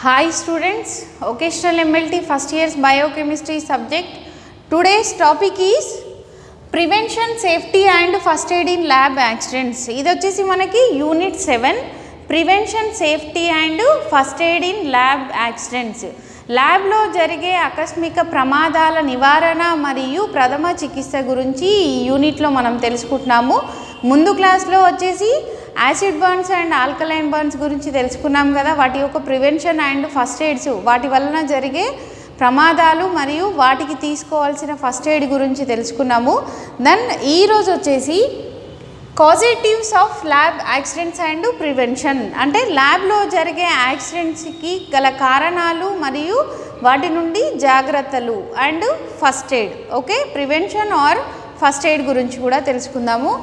Hi students, occasional MLT first year's biochemistry subject. Today's topic is prevention, safety and first aid in lab accidents. ఇది వచ్చేసి మనకి unit 7 prevention safety and first aid in lab accidents. ల్యాబ్లో జరిగే ఆకస్మిక ప్రమాదాల నివారణ మరియు ప్రథమ చికిత్స గురించి ఈ యూనిట్లో మనం తెలుసుకుంటున్నాము. ముందు క్లాస్లో వచ్చేసి acid burns and alkaline burns గురించి తెలుసుకున్నాం కదా, వాటి యొక్క ప్రివెన్షన్ అండ్ ఫస్ట్ ఎయిడ్స్, వాటి వలన జరిగే ప్రమాదాలు మరియు వాటికి తీసుకోవాల్సిన ఫస్ట్ ఎయిడ్ గురించి తెలుసుకున్నాము. దెన్ ఈరోజు వచ్చేసి causatives of lab accidents and prevention, అంటే ల్యాబ్లో జరిగే యాక్సిడెంట్స్కి గల కారణాలు మరియు వాటి నుండి జాగ్రత్తలు and first aid. Okay, prevention or first aid గురించి కూడా తెలుసుకుందాము.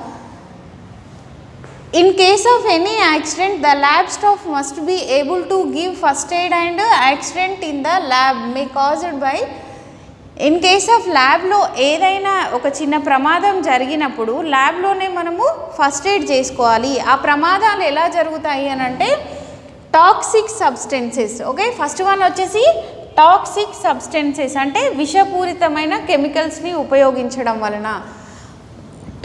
In case of any accident, the lab staff must be able to give first aid and accident in the lab may caused by. In case of ల్యాబ్లో ఏదైనా ఒక చిన్న ప్రమాదం జరిగినప్పుడు ల్యాబ్లోనే మనము ఫస్ట్ ఎయిడ్ చేసుకోవాలి. ఆ ప్రమాదాలు ఎలా జరుగుతాయి అని అంటే toxic substances. Okay, first one వచ్చేసి టాక్సిక్ సబ్స్టెన్సెస్ అంటే విషపూరితమైన కెమికల్స్ని ఉపయోగించడం వలన.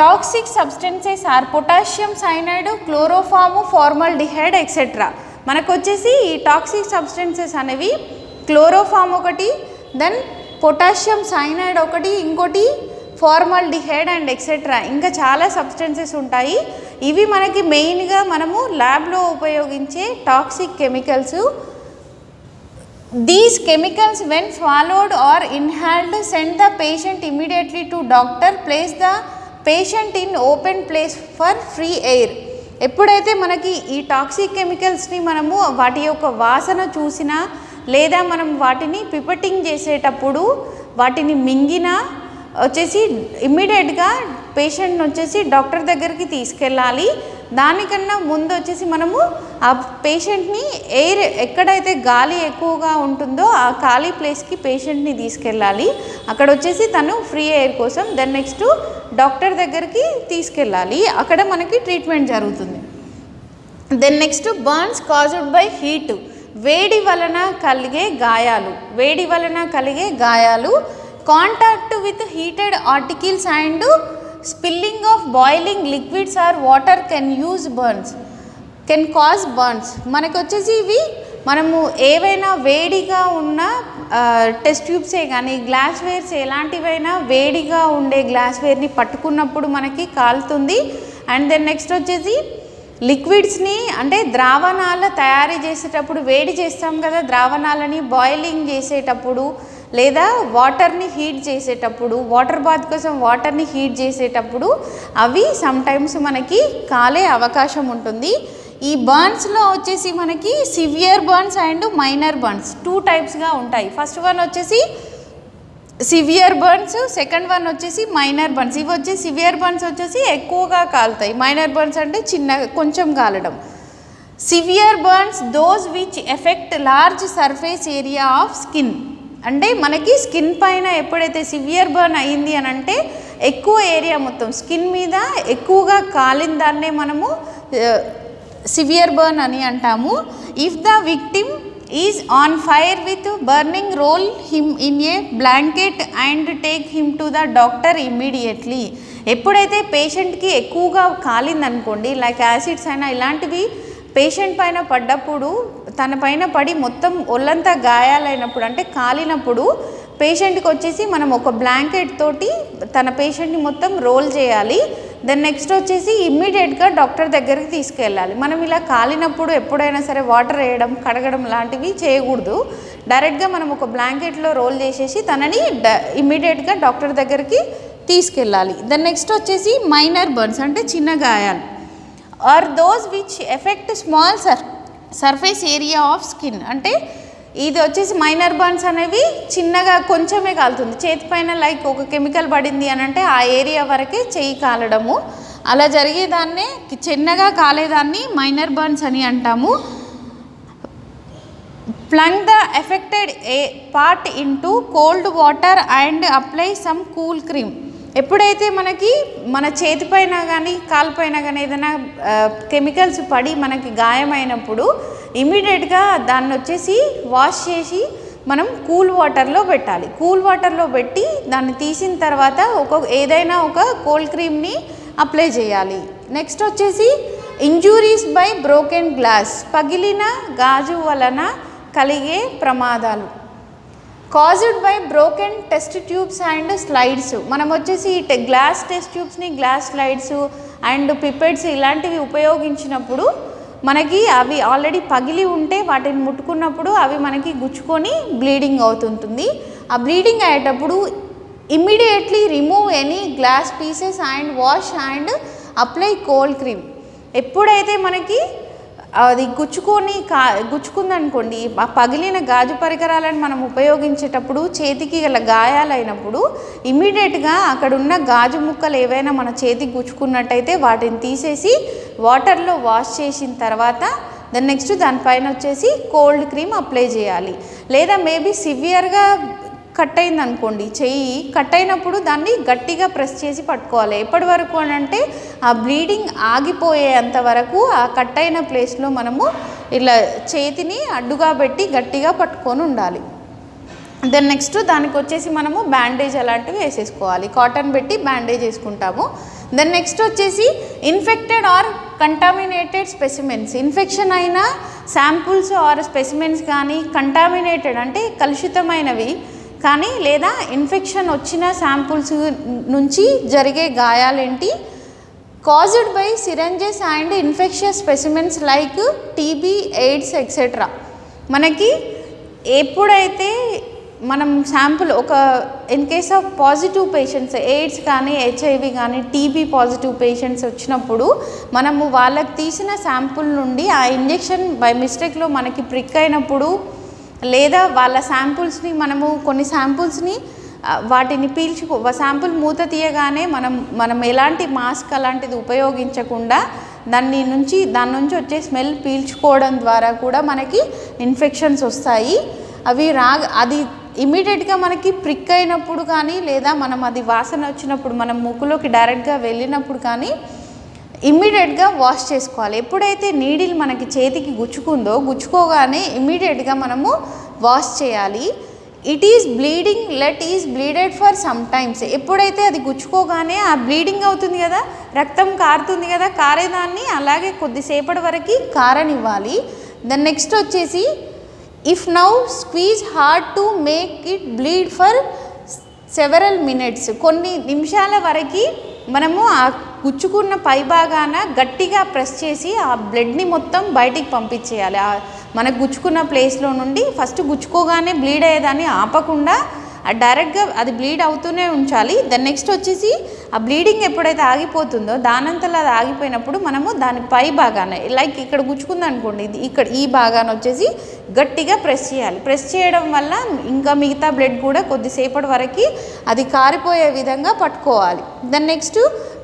Toxic substances are potassium cyanide, chloroform, formaldehyde etcetera. మనకు వచ్చేసి ఈ టాక్సిక్ సబ్స్టెన్సెస్ అనేవి క్లోరోఫామ్ ఒకటి, దెన్ పొటాషియం సైనైడ్ ఒకటి, ఇంకోటి ఫార్మల్డిహైడ్ అండ్ ఎక్సెట్రా, ఇంకా చాలా సబ్స్టెన్సెస్ ఉంటాయి. ఇవి మనకి మెయిన్గా మనము ల్యాబ్లో ఉపయోగించే toxic chemicals. These chemicals when swallowed or inhaled send the patient immediately to doctor, place the patient in open place for free air. ఎప్పుడైతే మనకి ఈ టాక్సిక్ కెమికల్స్ని మనము వాటి యొక్క వాసన చూసినా లేదా మనం వాటిని పిపెటింగ్ చేసేటప్పుడు వాటిని మింగినా వచ్చేసి ఇమ్మీడియట్గా పేషెంట్ని వచ్చేసి డాక్టర్ దగ్గరికి తీసుకెళ్ళాలి. దానికన్నా ముందు వచ్చేసి మనము ఆ పేషెంట్ని ఎయిర్ ఎక్కడైతే గాలి ఎక్కువగా ఉంటుందో ఆ ఖాళీ ప్లేస్కి పేషెంట్ని తీసుకెళ్ళాలి. అక్కడ వచ్చేసి తను ఫ్రీ ఎయిర్ కోసం దెన్ నెక్స్ట్ డాక్టర్ దగ్గరికి తీసుకెళ్ళాలి. అక్కడ మనకి ట్రీట్మెంట్ జరుగుతుంది. Then next burns caused by heat, వేడి వలన కలిగే గాయాలు. వేడి వలన కలిగే గాయాలు. Contact with heated articles and spilling of boiling liquids or water can cause burns. మనకు వచ్చేసి ఇవి మనము ఏవైనా వేడిగా ఉన్న టెస్ట్ ట్యూబ్సే కానీ గ్లాస్వేర్స్ ఎలాంటివైనా వేడిగా ఉండే గ్లాస్వేర్ని పట్టుకున్నప్పుడు మనకి కాలుతుంది. అండ్ దెన్ నెక్స్ట్ వచ్చేసి లిక్విడ్స్ని అంటే ద్రావణాల తయారీ చేసేటప్పుడు వేడి చేస్తాం కదా, ద్రావణాలని బాయిలింగ్ చేసేటప్పుడు లేదా వాటర్ని హీట్ చేసేటప్పుడు, వాటర్ బాత్ కోసం వాటర్ని హీట్ చేసేటప్పుడు అవి సమ్టైమ్స్ మనకి కాలే అవకాశం ఉంటుంది. ఈ బర్న్స్లో వచ్చేసి మనకి severe burns and minor burns 2 టైప్స్గా ఉంటాయి. ఫస్ట్ వన్ వచ్చేసి సివియర్ బర్న్స్, సెకండ్ వన్ వచ్చేసి మైనర్ బర్న్స్. ఇవి వచ్చేసి సివియర్ బర్న్స్ వచ్చేసి ఎక్కువగా కాలుతాయి, మైనర్ బర్న్స్ అంటే చిన్నగా కొంచెం కాలడం. Severe burns those which affect large surface area of skin, అంటే మనకి స్కిన్ పైన ఎప్పుడైతే సివియర్ బర్న్ అయ్యింది అని అంటే ఎక్కువ ఏరియా మొత్తం స్కిన్ మీద ఎక్కువగా కాలిన దాన్నే మనము సివియర్ బర్న్ అని అంటాము. If the victim is on fire with burning, roll him in a blanket and take him to the doctor immediately. ఎప్పుడైతే పేషెంట్కి ఎక్కువగా కాలిందనుకోండి, లైక్ యాసిడ్స్ అయినా ఇలాంటివి పేషెంట్ పైన పడ్డప్పుడు, తన పైన పడి మొత్తం ఒళ్ళంతా గాయాలైనప్పుడు అంటే కాలినప్పుడు పేషెంట్కి వచ్చేసి మనం ఒక బ్లాంకెట్ తోటి తన పేషెంట్ని మొత్తం రోల్ చేయాలి. దెన్ నెక్స్ట్ వచ్చేసి ఇమ్మీడియట్గా డాక్టర్ దగ్గరికి తీసుకెళ్ళాలి. మనం ఇలా కాలినప్పుడు ఎప్పుడైనా సరే వాటర్ వేయడం, కడగడం లాంటివి చేయకూడదు. డైరెక్ట్గా మనం ఒక బ్లాంకెట్లో రోల్ చేసేసి తనని ఇమ్మీడియట్గా డాక్టర్ దగ్గరికి తీసుకెళ్ళాలి. దెన్ నెక్స్ట్ వచ్చేసి మైనర్ బర్న్స్ అంటే చిన్న గాయాలు. Or those which effect small surface area of skin, అంటే ఇది వచ్చేసి మైనర్ బర్న్స్ అనేవి చిన్నగా కొంచెమే కాలుతుంది. చేతి పైన లైక్ ఒక కెమికల్ పడింది అని అంటే ఆ ఏరియా వరకే చెయ్యి కాలడము, అలా జరిగేదాన్నే చిన్నగా కాలేదాన్ని మైనర్ బర్న్స్ అని అంటాము. Plunge the affected part into cold water and apply some cool cream. ఎప్పుడైతే మనకి మన చేతిపైన కానీ కాలుపైన కానీ ఏదైనా కెమికల్స్ పడి మనకి గాయమైనప్పుడు ఇమీడియట్గా దాన్ని వచ్చేసి వాష్ చేసి మనం కూల్ వాటర్లో పెట్టాలి. కూల్ వాటర్లో పెట్టి దాన్ని తీసిన తర్వాత ఏదైనా ఒక కోల్డ్ క్రీమ్ని అప్లై చేయాలి. నెక్స్ట్ వచ్చేసి ఇంజూరీస్ బై బ్రోకెన్ గ్లాస్, పగిలిన గాజు వలన కలిగే ప్రమాదాలు. Caused by broken test tubes and slides, మనం వచ్చేసి గ్లాస్ టెస్ట్ ట్యూబ్స్ని, గ్లాస్ స్లైడ్స్ అండ్ పిపెట్స్ ఇలాంటివి ఉపయోగించినప్పుడు మనకి అవి ఆల్రెడీ పగిలి ఉంటే వాటిని ముట్టుకున్నప్పుడు అవి మనకి గుచ్చుకొని బ్లీడింగ్ అవుతుంటుంది. ఆ బ్లీడింగ్ అయ్యేటప్పుడు immediately remove any glass pieces and wash and apply cold cream. ఎప్పుడైతే మనకి అది గుచ్చుకుందనుకోండి, ఆ పగిలిన గాజు పరికరాలను మనం ఉపయోగించేటప్పుడు చేతికి గల గాయాలైనప్పుడు ఇమ్మీడియట్గా అక్కడున్న గాజు ముక్కలు ఏవైనా మన చేతికి గుచ్చుకున్నట్టయితే వాటిని తీసేసి వాటర్లో వాష్ చేసిన తర్వాత నెక్స్ట్ దానిపైన వచ్చేసి కోల్డ్ క్రీమ్ అప్లై చేయాలి. లేదా మేబీ సివియర్గా కట్ అయింది అనుకోండి, చెయ్యి కట్ అయినప్పుడు దాన్ని గట్టిగా ప్రెస్ చేసి పట్టుకోవాలి. ఎప్పటి వరకు అని అంటే ఆ బ్లీడింగ్ ఆగిపోయేంత వరకు ఆ కట్ అయిన ప్లేస్లో మనము ఇలా చేతిని అడ్డుగా పెట్టి గట్టిగా పట్టుకొని ఉండాలి. నెక్స్ట్ దానికి వచ్చేసి మనము బ్యాండేజ్ అలాంటివి వేసేసుకోవాలి. కాటన్ పెట్టి బ్యాండేజ్ వేసుకుంటాము. నెక్స్ట్ వచ్చేసి infected or contaminated specimens, infection అయిన శాంపుల్స్ ఆర్ స్పెసిమెన్స్ కానీ, కంటామినేటెడ్ అంటే కలుషితమైనవి కానీ లేదా ఇన్ఫెక్షన్ వచ్చిన శాంపుల్స్ నుంచి జరిగే గాయాలేంటి, caused by syringes and infectious specimens like TB, AIDS etcetera. మనకి ఎప్పుడైతే మనం sample in case of positive patients, AIDS కానీ, హెచ్ఐవి కానీ, టీబీ పాజిటివ్ పేషెంట్స్ వచ్చినప్పుడు మనము వాళ్ళకి తీసిన శాంపుల్ నుండి ఆ ఇంజెక్షన్ బై మిస్టేక్లో మనకి ప్రిక్ అయినప్పుడు లేదా వాళ్ళ శాంపుల్స్ని మనము కొన్ని శాంపుల్స్ని వాటిని శాంపుల్ మూత తీయగానే మనం ఎలాంటి మాస్క్ అలాంటిది ఉపయోగించకుండా దాని నుంచి వచ్చే స్మెల్ పీల్చుకోవడం ద్వారా కూడా మనకి ఇన్ఫెక్షన్స్ వస్తాయి. అది ఇమీడియట్గా మనకి ప్రిక్ అయినప్పుడు కానీ లేదా మనం అది వాసన వచ్చినప్పుడు మనం ముక్కులోకి డైరెక్ట్గా వెళ్ళినప్పుడు కానీ ఇమ్మీడియట్గా వాష్ చేసుకోవాలి. ఎప్పుడైతే నీడిల్ మనకి చేతికి గుచ్చుకోగానే ఇమ్మీడియట్గా మనము వాష్ చేయాలి. It is bleeding, let is bleeded for some times. ఎప్పుడైతే అది గుచ్చుకోగానే ఆ బ్లీడింగ్ అవుతుంది కదా, రక్తం కారుతుంది కదా, కారేదాన్ని అలాగే కొద్దిసేపటి వరకు కారనివ్వాలి. నెక్స్ట్ వచ్చేసి if now squeeze hard to make it bleed for several minutes, కొన్ని నిమిషాల వరకు మనము ఆ గుచ్చుకున్న పైభాగాన గట్టిగా ప్రెస్ చేసి ఆ బ్లడ్ని మొత్తం బయటికి పంపించేయాలి. మనకు గుచ్చుకున్న ప్లేస్లో నుండి ఫస్ట్ గుచ్చుకోగానే బ్లీడ్ అయ్యేదాన్ని ఆపకుండా డైరెక్ట్గా అది బ్లీడ్ అవుతూనే ఉంచాలి. నెక్స్ట్ వచ్చేసి ఆ బ్లీడింగ్ ఎప్పుడైతే ఆగిపోతుందో దానంతలో అది ఆగిపోయినప్పుడు మనము దాని పై భాగాన లైక్ ఇక్కడ గుచ్చుకుందనుకోండి, ఇక్కడ ఈ భాగాన్ని వచ్చేసి గట్టిగా ప్రెస్ చేయాలి. ప్రెస్ చేయడం వల్ల ఇంకా మిగతా బ్లడ్ కూడా కొద్దిసేపటి వరకు అది కారిపోయే విధంగా పట్టుకోవాలి. Next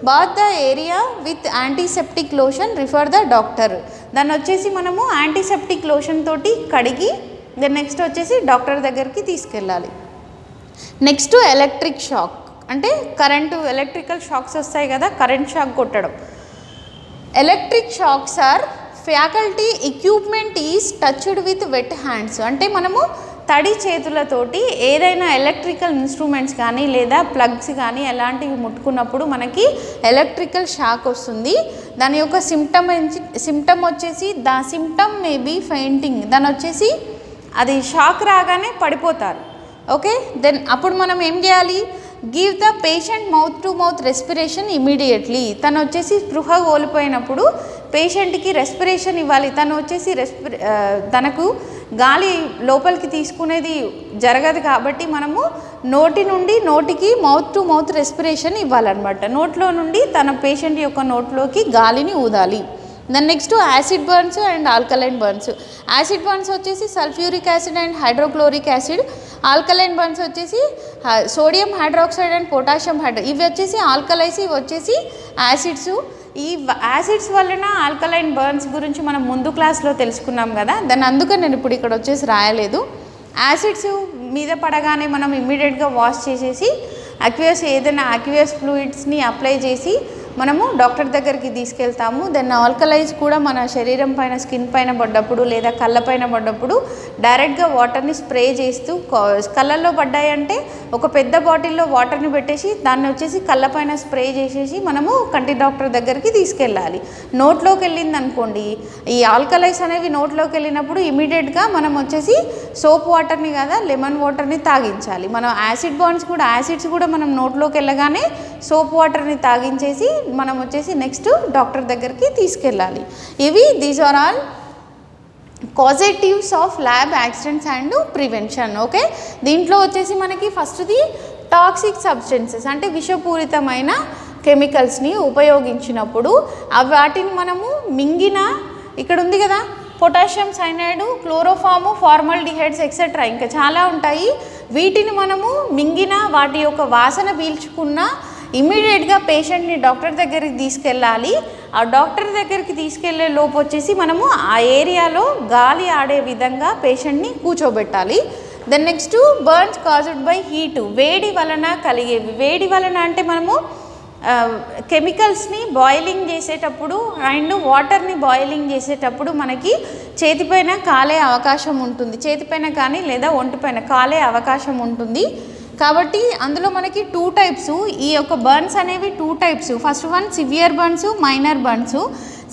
bath the area with antiseptic lotion, refer the doctor. దాన్ని వచ్చేసి మనము యాంటీసెప్టిక్ లోషన్ తోటి కడిగి నెక్స్ట్ వచ్చేసి డాక్టర్ దగ్గరికి తీసుకెళ్ళాలి. నెక్స్ట్ ఎలక్ట్రిక్ షాక్, అంటే ఎలక్ట్రికల్ షాక్స్ వస్తాయి కదా, కరెంట్ షాక్ కొట్టడం. Electric shocks or faulty equipment is touched with wet hands, అంటే మనము తడి చేతులతోటి ఏదైనా ఎలక్ట్రికల్ ఇన్స్ట్రుమెంట్స్ కానీ లేదా ప్లగ్స్ కానీ అలాంటివి ముట్టుకున్నప్పుడు మనకి ఎలక్ట్రికల్ షాక్ వస్తుంది. దాని యొక్క సిమ్టమ్ వచ్చేసి మే బీ ఫెయింటింగ్, దాని వచ్చేసి అది షాక్ రాగానే పడిపోతారు. ఓకే, అప్పుడు మనం ఏం చేయాలి, give the patient mouth to mouth respiration immediately. తను వచ్చేసి స్పృహ కోల్పోయినప్పుడు పేషెంట్కి రెస్పిరేషన్ ఇవ్వాలి. తను వచ్చేసి తనకు గాలి లోపలికి తీసుకునేది జరగదు కాబట్టి మనము నోటి నుండి నోటికి మౌత్ టు మౌత్ రెస్పిరేషన్ ఇవ్వాలన్నమాట. నోట్లో నుండి తన పేషెంట్ యొక్క నోట్లోకి గాలిని ఊదాలి. Next acid burns and alkaline burns. Acid burns వచ్చేసి sulphuric acid and hydrochloric acid, alkaline burns వచ్చేసి సోడియం హైడ్రాక్సైడ్ అండ్ పొటాషియం ఇవి వచ్చేసి ఆల్కలైస్, ఇవి వచ్చేసి యాసిడ్స్. ఈ యాసిడ్స్ వలన ఆల్కలైన్ బర్న్స్ గురించి మనం ముందు క్లాస్లో తెలుసుకున్నాం కదా, అందుకని నేను ఇప్పుడు ఇక్కడ వచ్చేసి రాయలేదు. యాసిడ్స్ మీద పడగానే మనం ఇమ్మీడియట్గా వాష్ చేసేసి ఏదైనా అక్వియస్ ఫ్లూయిడ్స్ని అప్లై చేసి మనము డాక్టర్ దగ్గరికి తీసుకెళ్తాము. దెన్ ఆల్కలైజ్ కూడా మన శరీరం పైన, స్కిన్ పైన పడ్డప్పుడు లేదా కళ్ళ పైన పడ్డప్పుడు డైరెక్ట్గా వాటర్ని స్ప్రే చేస్తూ, కళ్ళల్లో పడ్డాయంటే ఒక పెద్ద బాటిల్లో వాటర్ని పెట్టేసి దాన్ని వచ్చేసి కళ్ళ పైన స్ప్రే చేసేసి మనము కంటి డాక్టర్ దగ్గరికి తీసుకెళ్ళాలి. నోట్లోకి వెళ్ళింది అనుకోండి, ఈ ఆల్కలైజ్ అనేవి నోట్లోకి వెళ్ళినప్పుడు ఇమీడియట్గా మనం వచ్చేసి సోప్ వాటర్ని కదా లెమన్ వాటర్ని తాగించాలి. మనం యాసిడ్స్ కూడా మనం నోట్లోకి వెళ్ళగానే సోప్ వాటర్ని తాగించేసి మనం వచ్చేసి నెక్స్ట్ డాక్టర్ దగ్గరికి తీసుకెళ్ళాలి. These are all causatives of lab accidents and prevention. Okay, దీంట్లో వచ్చేసి మనకి ఫస్ట్ది టాక్సిక్ సబ్స్టెన్సెస్ అంటే విషపూరితమైన కెమికల్స్ని ఉపయోగించినప్పుడు వాటిని మనము మింగిన, ఇక్కడ ఉంది కదా పొటాషియం సైనైడ్, క్లోరోఫాము, ఫార్మల్డిహైడ్స్ ఎక్సెట్రా ఇంకా చాలా ఉంటాయి. వీటిని మనము మింగిన, వాటి యొక్క వాసన పీల్చుకున్న ఇమీడియట్గా పేషెంట్ని డాక్టర్ దగ్గరికి తీసుకెళ్ళాలి. ఆ డాక్టర్ దగ్గరికి తీసుకెళ్లే లోపు వచ్చేసి మనము ఆ ఏరియాలో గాలి ఆడే విధంగా పేషెంట్ని కూర్చోబెట్టాలి. Then next burns caused by heat, వేడి వలన కలిగేవి. వేడి వలన అంటే మనము కెమికల్స్ని బాయిలింగ్ చేసేటప్పుడు అండ్ వాటర్ని బాయిలింగ్ చేసేటప్పుడు మనకి చేతిపైన కాలే అవకాశం ఉంటుంది, చేతిపైన కానీ లేదా ఒంటిపైన కాలే అవకాశం ఉంటుంది. కాబట్టి అందులో మనకి 2 టైప్స్, ఈ యొక్క బర్న్స్ అనేవి 2 types. First one severe burns, minor burns.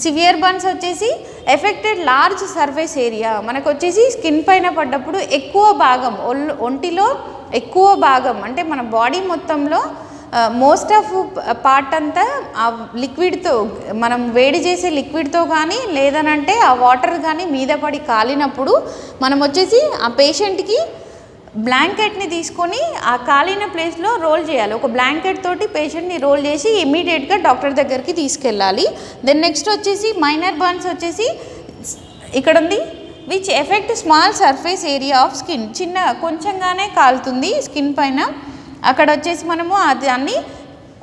Severe burns వచ్చేసి ఎఫెక్టెడ్ లార్జ్ సర్ఫేస్ ఏరియా, మనకు వచ్చేసి స్కిన్ పైన పడ్డప్పుడు ఎక్కువ భాగం, ఒంటిలో ఎక్కువ భాగం అంటే మన బాడీ మొత్తంలో మోస్ట్ ఆఫ్ పార్ట్ అంతా ఆ లిక్విడ్తో, మనం వేడి చేసే లిక్విడ్తో కానీ లేదనంటే ఆ వాటర్ కానీ మీద పడి కాలినప్పుడు మనం వచ్చేసి ఆ పేషెంట్కి బ్లాంకెట్ని తీసుకొని ఆ కాలిన ప్లేస్లో రోల్ చేయాలి. ఒక బ్లాంకెట్ తోటి పేషెంట్ని రోల్ చేసి ఇమీడియట్గా డాక్టర్ దగ్గరికి తీసుకెళ్ళాలి. దెన్ నెక్స్ట్ వచ్చేసి మైనర్ బర్న్స్ వచ్చేసి ఇక్కడ ఉంది, which effect small surface area of skin, కొంచెంగానే కాలుతుంది స్కిన్ పైన. అక్కడ వచ్చేసి మనము దాన్ని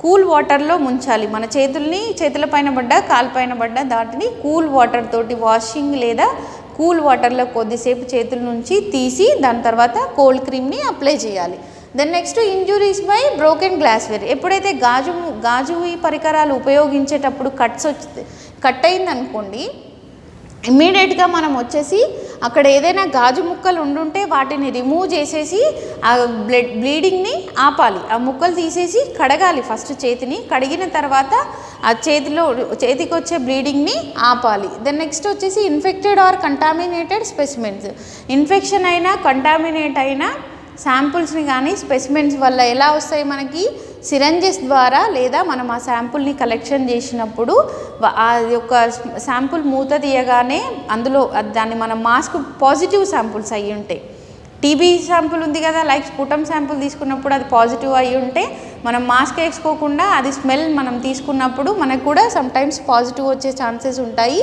కూల్ వాటర్లో ముంచాలి. మన చేతుల పైన పడ్డ, కాలు పైన పడ్డ దాటిని కూల్ వాటర్ తోటి వాషింగ్ లేదా కూల్ వాటర్లో కొద్దిసేపు చేతుల నుంచి తీసి దాని తర్వాత కోల్డ్ క్రీమ్ని అప్లై చేయాలి. Then next injuries by broken glassware, ఎప్పుడైతే గాజు పరికరాలు ఉపయోగించేటప్పుడు కట్ అయిందనుకోండి, ఇమ్మీడియట్గా మనం వచ్చేసి అక్కడ ఏదైనా గాజు ముక్కలు ఉండుంటే వాటిని రిమూవ్ చేసేసి ఆ బ్లీడింగ్ని ఆపాలి. ఆ ముక్కలు తీసేసి కడగాలి. ఫస్ట్ చేతిని కడిగిన తర్వాత ఆ చేతికి వచ్చే బ్లీడింగ్ని ఆపాలి. దెన్ నెక్స్ట్ వచ్చేసి infected or contaminated specimens, infection అయినా కంటామినేట్ అయినా శాంపుల్స్ని కానీ స్పెసిమెన్స్ వల్ల ఎలా వస్తాయి మనకి, సిరంజెస్ ద్వారా లేదా మనం ఆ శాంపుల్ని కలెక్షన్ చేసినప్పుడు ఆ యొక్క శాంపుల్ మూత తీయగానే అందులో దాన్ని మనం మాస్క్ పాజిటివ్ శాంపుల్స్ అయ్యి ఉంటాయి. టీబీ శాంపుల్ ఉంది కదా, లైక్ స్పుటమ్ శాంపుల్ తీసుకున్నప్పుడు అది పాజిటివ్ అయ్యి ఉంటే మనం మాస్క్ వేసుకోకుండా అది స్మెల్ మనం తీసుకున్నప్పుడు మనకు కూడా సమ్టైమ్స్ పాజిటివ్ వచ్చే ఛాన్సెస్ ఉంటాయి.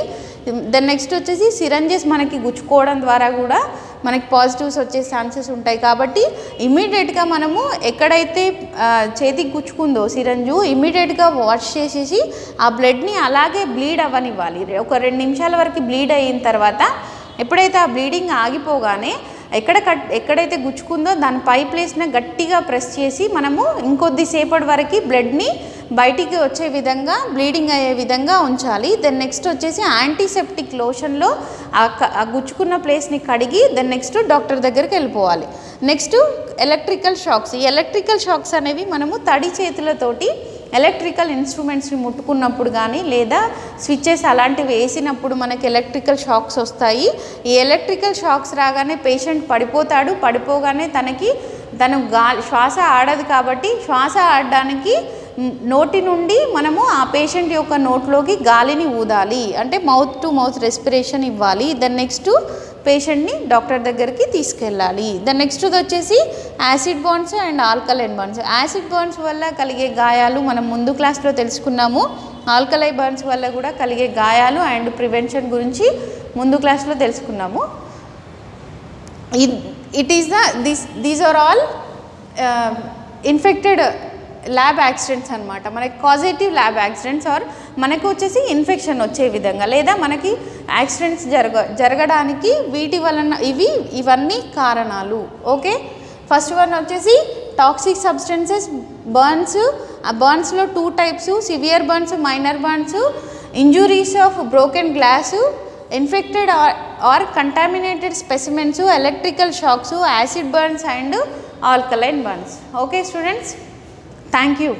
దెన్ నెక్స్ట్ వచ్చేసి సిరంజెస్ మనకి గుచ్చుకోవడం ద్వారా కూడా మనకి పాజిటివ్స్ వచ్చే ఛాన్సెస్ ఉంటాయి. కాబట్టి ఇమీడియట్గా మనము ఎక్కడైతే చేతికి గుచ్చుకుందో సిరంజు ఇమీడియట్గా వాష్ చేసేసి ఆ బ్లడ్ని అలాగే బ్లీడ్ అవ్వనివ్వాలి. ఒక 2 నిమిషాల వరకు బ్లీడ్ అయిన తర్వాత ఎప్పుడైతే ఆ బ్లీడింగ్ ఆగిపోగానే ఎక్కడైతే గుచ్చుకుందో దాని పై ప్లేస్ని గట్టిగా ప్రెస్ చేసి మనము ఇంకొద్దిసేపటి వరకు బ్లడ్ని బయటికి వచ్చే విధంగా, బ్లీడింగ్ అయ్యే విధంగా ఉంచాలి. దెన్ నెక్స్ట్ వచ్చేసి యాంటీసెప్టిక్ లోషన్లో ఆ గుచ్చుకున్న ప్లేస్ని కడిగి దెన్ నెక్స్ట్ డాక్టర్ దగ్గరికి వెళ్ళిపోవాలి. Next electrical shocks. ఈ ఎలక్ట్రికల్ షాక్స్ అనేవి మనము తడి చేతులతోటి ఎలక్ట్రికల్ ఇన్స్ట్రుమెంట్స్ని ముట్టుకున్నప్పుడు కానీ లేదా స్విచ్చెస్ అలాంటివి వేసినప్పుడు మనకి ఎలక్ట్రికల్ షాక్స్ వస్తాయి. ఈ ఎలక్ట్రికల్ షాక్స్ రాగానే పేషెంట్ పడిపోగానే తను శ్వాస ఆడదు. కాబట్టి శ్వాస ఆడడానికి నోటి నుండి మనము ఆ పేషెంట్ యొక్క నోట్లోకి గాలిని ఊదాలి, అంటే మౌత్ టు మౌత్ రెస్పిరేషన్ ఇవ్వాలి. దెన్ నెక్స్ట్ పేషెంట్ని డాక్టర్ దగ్గరికి తీసుకెళ్ళాలి. దెన్ నెక్స్ట్ వచ్చేసి acid burns and alkaline burns. Acid burns వల్ల కలిగే గాయాలు మనం ముందు క్లాస్లో తెలుసుకున్నాము. ఆల్కలై బర్న్స్ వల్ల కూడా కలిగే గాయాలు అండ్ ప్రివెన్షన్ గురించి ముందు క్లాస్లో తెలుసుకున్నాము. These are all infected lab accidents అనమాట. మనకి కాజేటివ్ ల్యాబ్ యాక్సిడెంట్స్ ఆర్ మనకు వచ్చేసి ఇన్ఫెక్షన్ వచ్చే విధంగా లేదా మనకి యాక్సిడెంట్స్ జరగడానికి వీటి వలన ఇవన్నీ కారణాలు. ఓకే, ఫస్ట్ వన్ వచ్చేసి టాక్సిక్ సబ్స్టెన్సెస్ బర్న్స్, ఆ బర్న్స్లో 2 types, severe burns, minor burns, injuries of broken glass, infected or contaminated specimens, electrical shocks, acid burns and alkaline burns. Okay students, thank you.